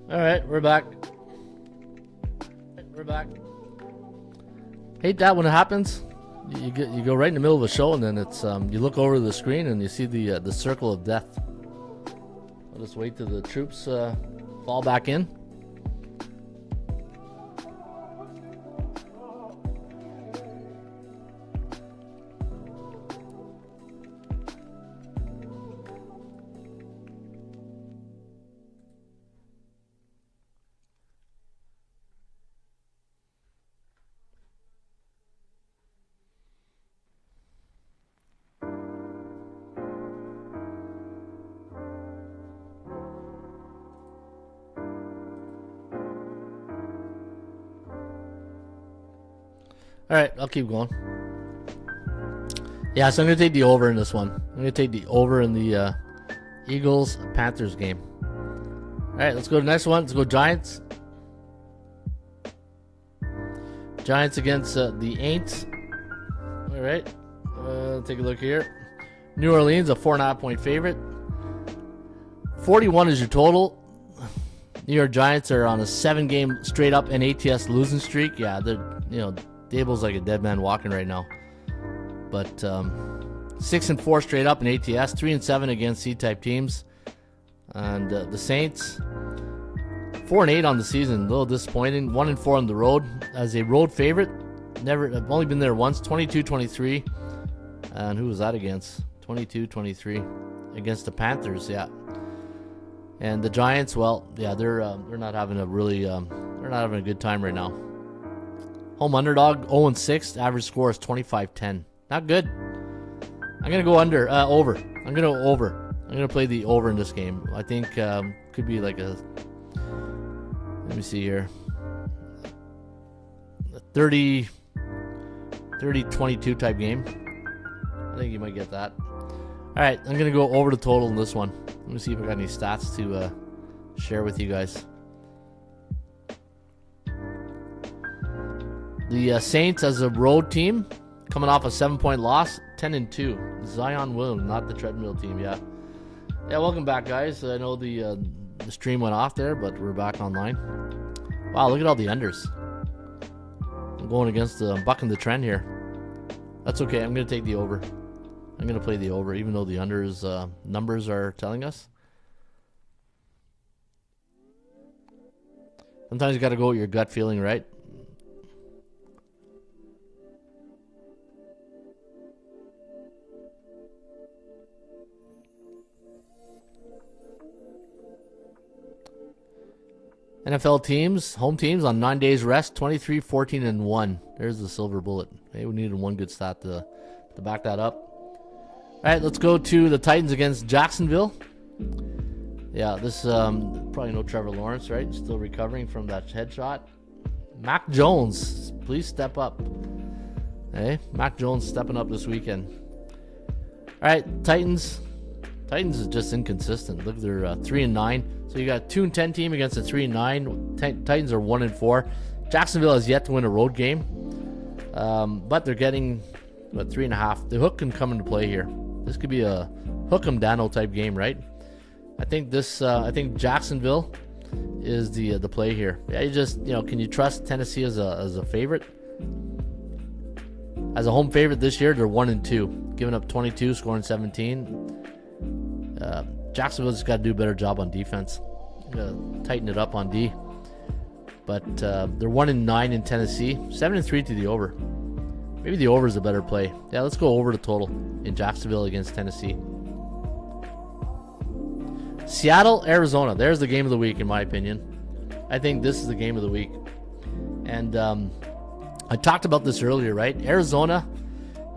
All right, we're back. We're back. Hate that when it happens. You go right in the middle of a show, and then it's you look over the screen and you see the circle of death. I'll just wait till the troops fall back in. All right, I'll keep going. Yeah, so I'm going to take the over in this one. I'm going to take the over in the Eagles-Panthers game. All right, let's go to the next one. Let's go Giants. Giants against the Aints. All right, take a look here. New Orleans, a 4.5-point favorite. 41 is your total. New York Giants are on a 7-game straight-up NATS losing streak. Yeah, they're, Dable's like a dead man walking right now. But 6-4 straight up in ATS, 3-7 against C-type teams. And the Saints, 4-8 on the season, a little disappointing. 1-4 on the road as a road favorite. I've only been there once, 22-23. And who was that against? 22-23 against the Panthers. Yeah. And the Giants, well, yeah, they're not having they're not having a good time right now. Home underdog, 0-6. Average score is 25-10. Not good. I'm going to go over. I'm going to go over. I'm going to play the over in this game. I think could be like a, let me see here, 30-22 type game. I think you might get that. All right, I'm going to go over the total in this one. Let me see if I got any stats to share with you guys. The Saints as a road team, coming off a 7-point loss, 10-2. Zion Williams, not the treadmill team. Yeah, welcome back, guys. I know the stream went off there, but we're back online. Wow, look at all the unders. I'm going against bucking the trend here. That's okay. I'm going to take the over. I'm going to play the over, even though the unders numbers are telling us. Sometimes you got to go with your gut feeling, right? NFL teams, home teams on 9 days rest, 23, 14, and 1. There's the silver bullet. Hey, we needed one good stat to back that up. All right, let's go to the Titans against Jacksonville. Yeah, this probably no Trevor Lawrence, right? Still recovering from that headshot. Mac Jones, please step up. Hey, Mac Jones stepping up this weekend. All right, Titans. Titans is just inconsistent. Look, they're 3-9. So you got a 2-10 team against a 3-9. Titans are 1-4. Jacksonville has yet to win a road game, but they're getting 3.5. The hook can come into play here. This could be a hook 'em Dano type game, right? I think this. I think Jacksonville is the play here. Yeah, you just can you trust Tennessee as a favorite? As a home favorite this year, they're 1-2, giving up 22, scoring 17. Jacksonville's got to do a better job on defense. Tighten it up on D. But they're 1-9 in Tennessee, 7-3 to the over. Maybe the over is a better play. Yeah, let's go over the total in Jacksonville against Tennessee. Seattle, Arizona. There's the game of the week, in my opinion. I think this is the game of the week. And I talked about this earlier, right? Arizona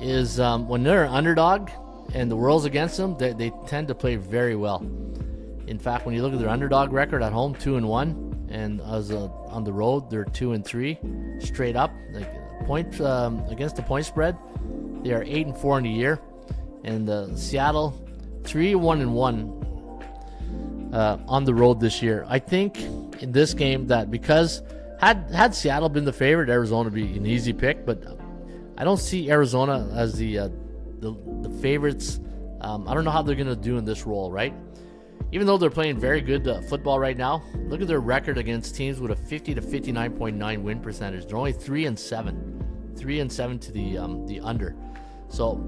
is, when they're an underdog and the world's against them, they tend to play very well. In fact, when you look at their underdog record at home, 2-1, and as on the road, they're 2-3, straight up. Like point against the point spread, they are 8-4 in the year, and Seattle 3-1-1 on the road this year. I think in this game that because had Seattle been the favorite, Arizona would be an easy pick, but I don't see Arizona as the favorites. I don't know how they're going to do in this role, right? even though they're playing very good football right now, look at their record against teams with a 50 to 59.9 win percentage. They're only 3-7, 3-7 to the under. So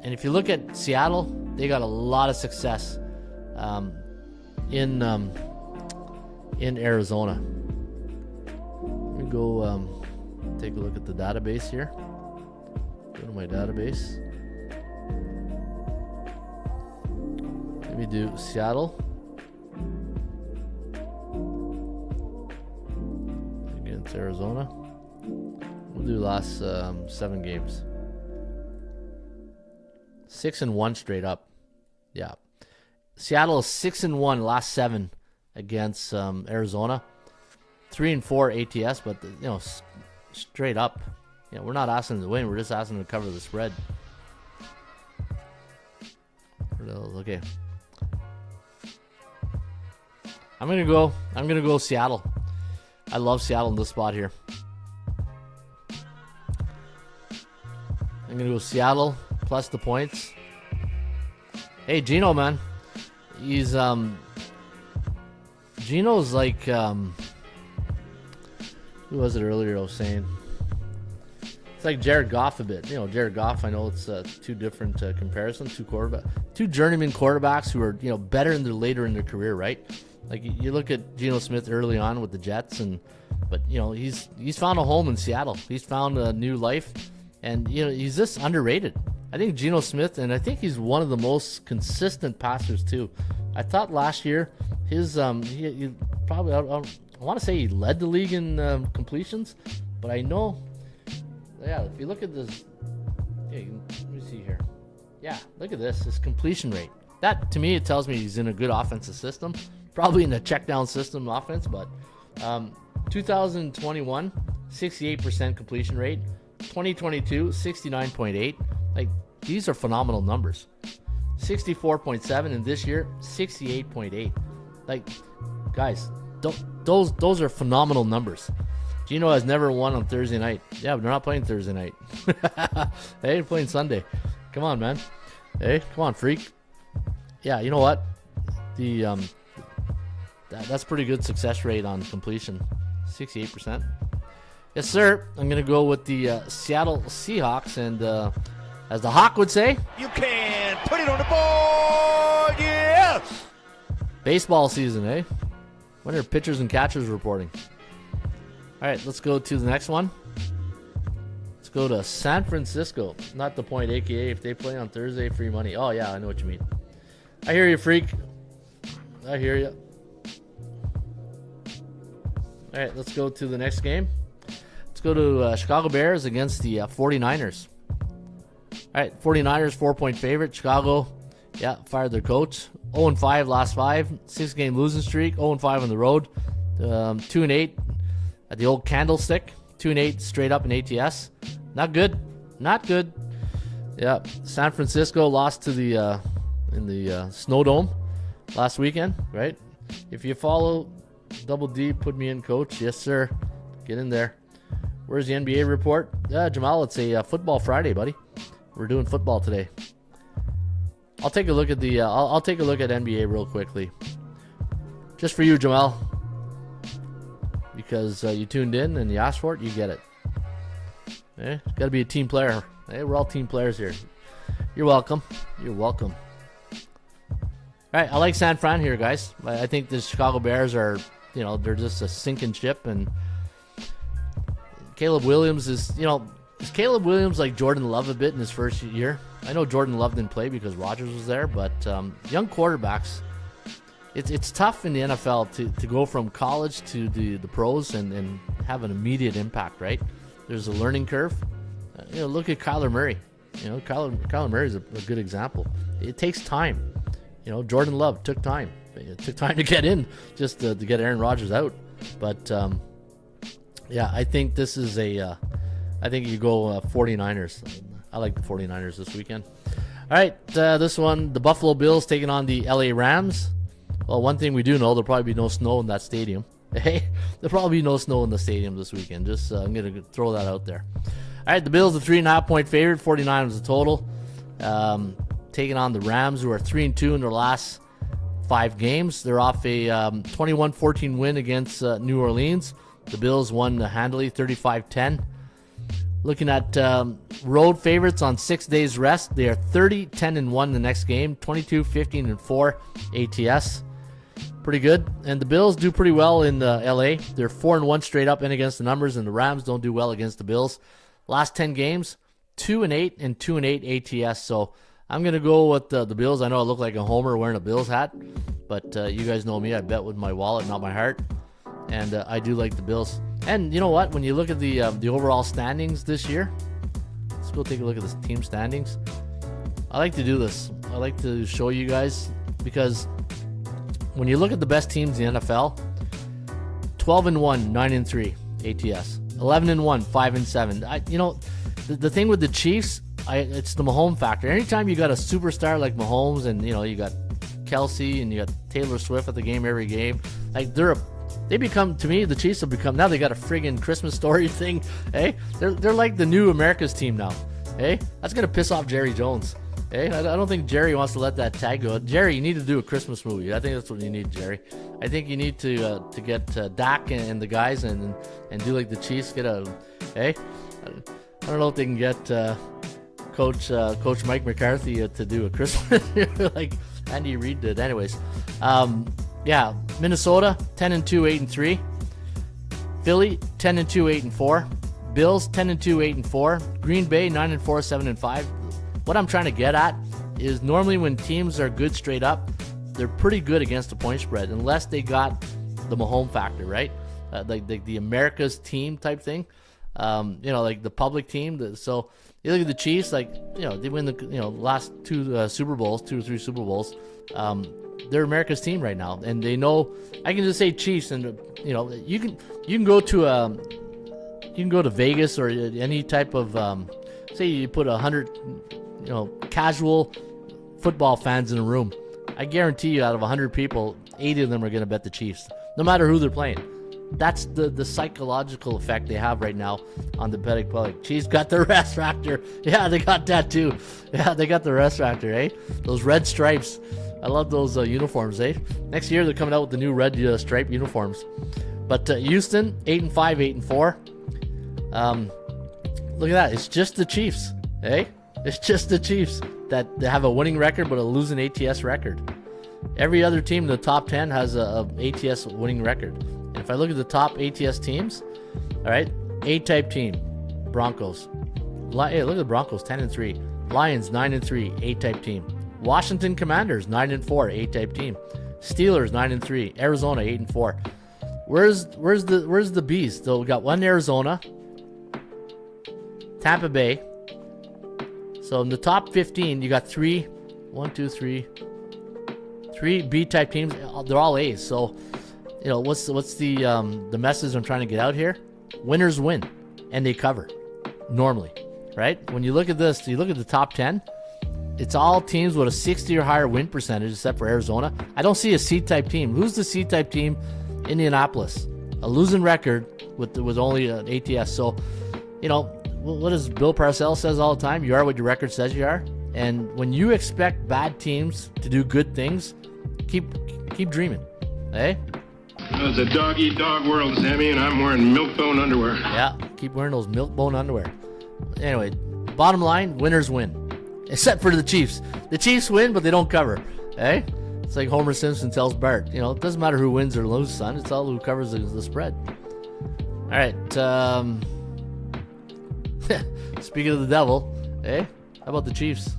and if you look at Seattle, they got a lot of success in Arizona. Let me go take a look at the database here. Go to my database. Let me do Seattle against Arizona. We'll do last 7 games. 6-1 straight up. Yeah. Seattle is 6-1 last 7 against Arizona. 3-4 ATS, but straight up. We're not asking them to win. We're just asking them to cover the spread. Okay. I'm gonna go Seattle. I love Seattle in this spot here. I'm gonna go Seattle plus the points. Hey, Gino, man. He's Gino's like who was it earlier I was saying? It's like Jared Goff a bit. Jared Goff, I know it's two different comparisons, two journeyman quarterbacks who are, better later in their career, right? Like you look at Geno Smith early on with the Jets, but he's found a home in Seattle. He's found a new life, and he's just underrated. I think Geno Smith, and I think he's one of the most consistent passers too. I thought last year his he probably I want to say he led the league in completions, but I know. Yeah, if you look at this, let me see here. Yeah, look at this. His completion rate. That, to me, it tells me he's in a good offensive system. Probably in a check down system offense, but 2021, 68% completion rate. 2022, 69.8. Like, these are phenomenal numbers. 64.7, and this year, 68.8. Like, guys, those are phenomenal numbers. Gino has never won on Thursday night. Yeah, but they're not playing Thursday night. Hey, they're playing Sunday. Come on, man. Hey, come on, freak. Yeah, you know what? That's pretty good success rate on completion. 68%. Yes, sir. I'm going to go with the Seattle Seahawks. And as the Hawk would say, you can put it on the board. Yes! Baseball season, eh? When are pitchers and catchers reporting? All right, let's go to the next one. Let's go to San Francisco. Not the point, a.k.a. if they play on Thursday, free money. Oh, yeah, I know what you mean. I hear you, freak. I hear you. All right, let's go to the next game. Let's go to Chicago Bears against the 49ers. All right, 49ers, 4-point favorite. Chicago, fired their coach. 0-5 last 5. 6-game losing streak. 0-5 on the road. 2-8. At the old candlestick, 2-8 straight up in ATS. Not good. Not good. Yeah, San Francisco lost to the in the Snow Dome last weekend, right? If you follow Double D, put me in, coach. Yes, sir. Get in there. Where's the NBA report? Yeah, Jamal, it's a football Friday, buddy. We're doing football today. I'll take a look at the. I'll take a look at NBA real quickly, just for you, Jamal. Because you tuned in and you asked for it, you get it. Got to be a team player. Hey, we're all team players here. You're welcome. You're welcome. All right, I like San Fran here, guys. I think the Chicago Bears are, they're just a sinking ship. And Caleb Williams is Caleb Williams like Jordan Love a bit in his first year? I know Jordan Love didn't play because Rodgers was there, but young quarterbacks, it's tough in the NFL to go from college to the pros and have an immediate impact, right? There's a learning curve. Look at Kyler Murray. Kyler Murray is a good example. It takes time. Jordan Love took time. It took time to get in just to get Aaron Rodgers out. But, I think this is I think you go 49ers. I like the 49ers this weekend. All right, this one, the Buffalo Bills taking on the LA Rams. Well, one thing we do know, there'll probably be no snow in that stadium. Hey, there'll probably be no snow in the stadium this weekend. Just I'm going to throw that out there. All right, the Bills, the 3.5-point favorite. 49 was the total. taking on the Rams, who are 3-2 in their last 5 games. They're off a 21-14 win against New Orleans. The Bills won handily, 35-10. Looking at road favorites on 6 days rest, they are 30-10-1 the next game, 22-15-4 ATS. Pretty good. And the Bills do pretty well in LA. They're 4-1 straight up in against the numbers, and the Rams don't do well against the Bills. Last 10 games, 2-8 and 2-8 ATS. So I'm going to go with the Bills. I know I look like a homer wearing a Bills hat, but you guys know me. I bet with my wallet, not my heart. And I do like the Bills. And you know what? When you look at the overall standings this year, let's go take a look at the team standings. I like to do this. I like to show you guys, because when you look at the best teams in the NFL, 12-1, 9-3 ATS, 11-1, 5-7. The thing with the Chiefs, it's the Mahomes factor. Anytime you got a superstar like Mahomes, and you got Kelsey and you got Taylor Swift at the game every game, like they become, to me, the Chiefs have become, now they got a friggin' Christmas story thing. Hey, they're like the new America's team now. Hey, that's gonna piss off Jerry Jones. Hey, I don't think Jerry wants to let that tag go. Jerry, you need to do a Christmas movie. I think that's what you need, Jerry. I think you need to get Dak and the guys and do like the Chiefs. Get a, hey, I don't know if they can get Coach Mike McCarthy to do a Christmas like Andy Reid did. Anyways, yeah, Minnesota 10-2, 8-3. Philly 10-2, 8-4. Bills 10-2, 8-4. Green Bay 9-4, 7-5. What I'm trying to get at is, normally when teams are good straight up, they're pretty good against the point spread, unless they got the Mahomes factor, right? Like the America's team type thing. Like the public team. So you look at the Chiefs, like, they win the last 2 Super Bowls, 2 or 3 Super Bowls. They're America's team right now, and they know. I can just say Chiefs, and you can go to Vegas or any type of say you put 100 casual football fans in a room. I guarantee you, out of 100 people, 80 of them are going to bet the Chiefs, no matter who they're playing. That's the psychological effect they have right now on the betting public. Chiefs got the rest factor. Yeah, they got that too. Yeah, they got the rest factor, eh? Those red stripes. I love those uniforms, eh? Next year they're coming out with the new red stripe uniforms. But Houston, 8-5, 8-4. Look at that. It's just the Chiefs, eh? It's just the Chiefs that they have a winning record but a losing ATS record. Every other team in the top 10 has a ATS winning record. And if I look at the top ATS teams, all right, A-type team, Broncos. Hey, look at the Broncos, 10-3. Lions, 9-3, A-type team. Washington Commanders, 9-4, A-type team. Steelers, 9-3. Arizona, 8-4. Where's the Bees? So we got one Arizona, Tampa Bay. So in the top 15, you got 3 B-type teams. They're all A's. So, what's the message I'm trying to get out here? Winners win, and they cover normally, right? When you look at this, you look at the top 10. It's all teams with a 60 or higher win percentage, except for Arizona. I don't see a C-type team. Who's the C-type team? Indianapolis, a losing record with only an ATS. So, what does Bill Parcells says all the time? You are what your record says you are. And when you expect bad teams to do good things, keep dreaming, eh? It's a dog-eat-dog world, Sammy, and I'm wearing milk-bone underwear. Yeah, keep wearing those milk-bone underwear. Anyway, bottom line, winners win. Except for the Chiefs. The Chiefs win, but they don't cover, eh? It's like Homer Simpson tells Bart, it doesn't matter who wins or loses, son. It's all who covers the spread. All right. Speaking of the devil, eh? How about the Chiefs?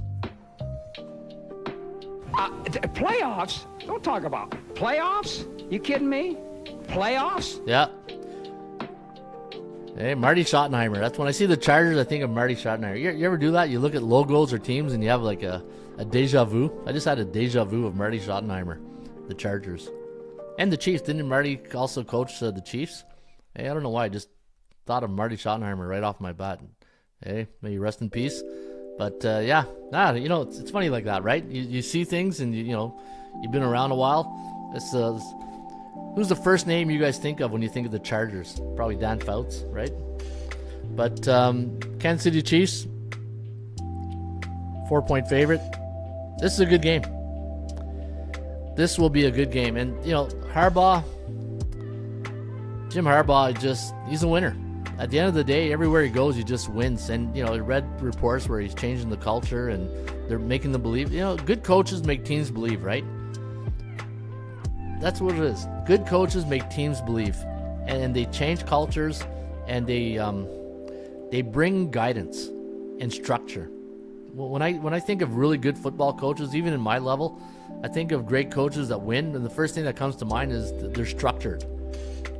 Playoffs? Don't talk about playoffs. You kidding me? Playoffs? Yeah. Hey, Marty Schottenheimer. That's when I see the Chargers, I think of Marty Schottenheimer. You ever do that? You look at logos or teams and you have like a deja vu. I just had a deja vu of Marty Schottenheimer, the Chargers. And the Chiefs. Didn't Marty also coach the Chiefs? Hey, I don't know why. I just thought of Marty Schottenheimer right off my bat. Hey, may you rest in peace. But yeah, it's funny like that, right? You see things and you've been around a while. Who's the first name you guys think of when you think of the Chargers? Probably Dan Fouts, right? But Kansas City Chiefs, 4-point favorite. This is a good game. This will be a good game. And, Jim Harbaugh, he's a winner. At the end of the day, everywhere he goes, he just wins. And, I read reports where he's changing the culture and they're making them believe. Good coaches make teams believe, right? That's what it is. Good coaches make teams believe. And they change cultures, and they bring guidance and structure. When I think of really good football coaches, even in my level, I think of great coaches that win, and the first thing that comes to mind is that they're structured.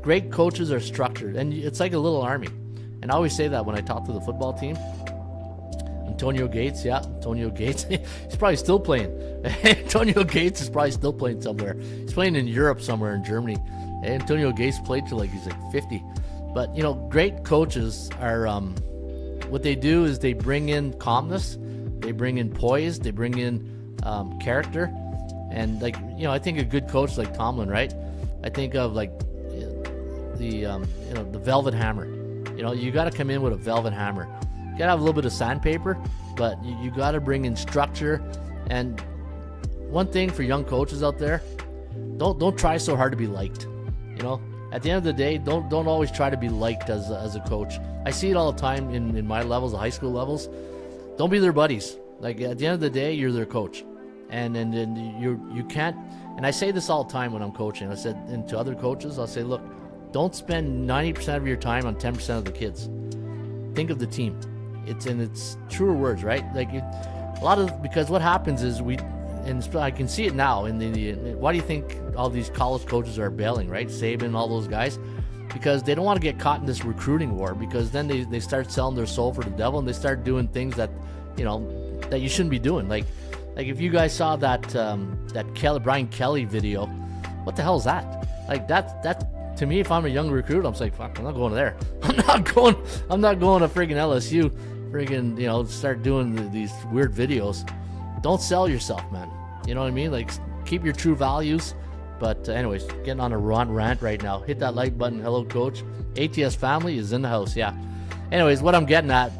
Great coaches are structured, and it's like a little army. And I always say that when I talk to the football team. Antonio Gates, he's probably still playing. Antonio Gates is probably still playing somewhere. He's playing in Europe somewhere, in Germany. Antonio Gates played till he's 50. But, great coaches are, what they do is they bring in calmness, they bring in poise, they bring in character. And, I think a good coach like Tomlin, right? I think of, the velvet hammer. You got to come in with a velvet hammer. You got to have a little bit of sandpaper, but you got to bring in structure. And one thing for young coaches out there, don't try so hard to be liked. At the end of the day, don't always try to be liked as a coach. I see it all the time in my levels, the high school levels. Don't be their buddies. At the end of the day, you're their coach, and you can't. And I say this all the time when I'm coaching. I said, and to other coaches, I'll say, look, don't spend 90% of your time on 10% of the kids. Think of the team. It's truer words, right? Because what happens is and I can see it now. Why do you think all these college coaches are bailing, right? Saban, all those guys, because they don't want to get caught in this recruiting war. Because then they start selling their soul for the devil, and they start doing things that that you shouldn't be doing. Like if you guys saw that Brian Kelly video, what the hell is that? That to me, if I'm a young recruit, I'm like, fuck, I'm not going there. I'm not going to friggin' LSU, friggin', start doing these weird videos. Don't sell yourself, man. You know what I mean? Keep your true values. But anyways, getting on a rant right now. Hit that like button. Hello, coach. ATS family is in the house. Yeah. Anyways, what I'm getting at,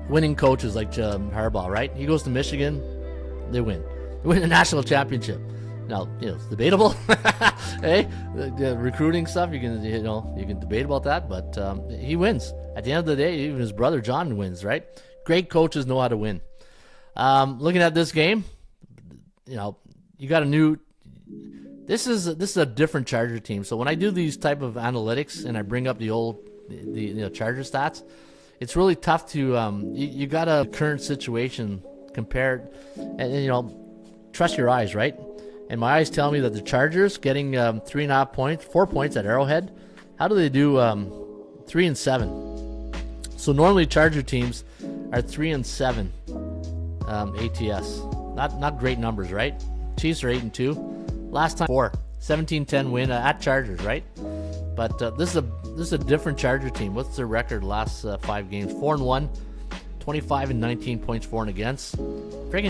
winning coaches like Harbaugh, right? He goes to Michigan, they win. They win the national championship. Now, it's debatable. Hey, the recruiting stuff, you can debate about that, but he wins. At the end of the day, even his brother John wins, right? Great coaches know how to win. Looking at this game, you got a new. This is a different Charger team. So when I do these type of analytics and I bring up the Charger stats, it's really tough to you got a current situation compared, and trust your eyes, right? And my eyes tell me that the Chargers getting 3.5 points, 4 points at Arrowhead. How do they do 3-7? So normally Charger teams are 3-7 ATS. Not great numbers, right? Chiefs are 8-2. Last time 17-10 win at Chargers, right? But this is a different Charger team. What's their record last 5 games? 4-1, 25 and 19 points for and against. Friggin'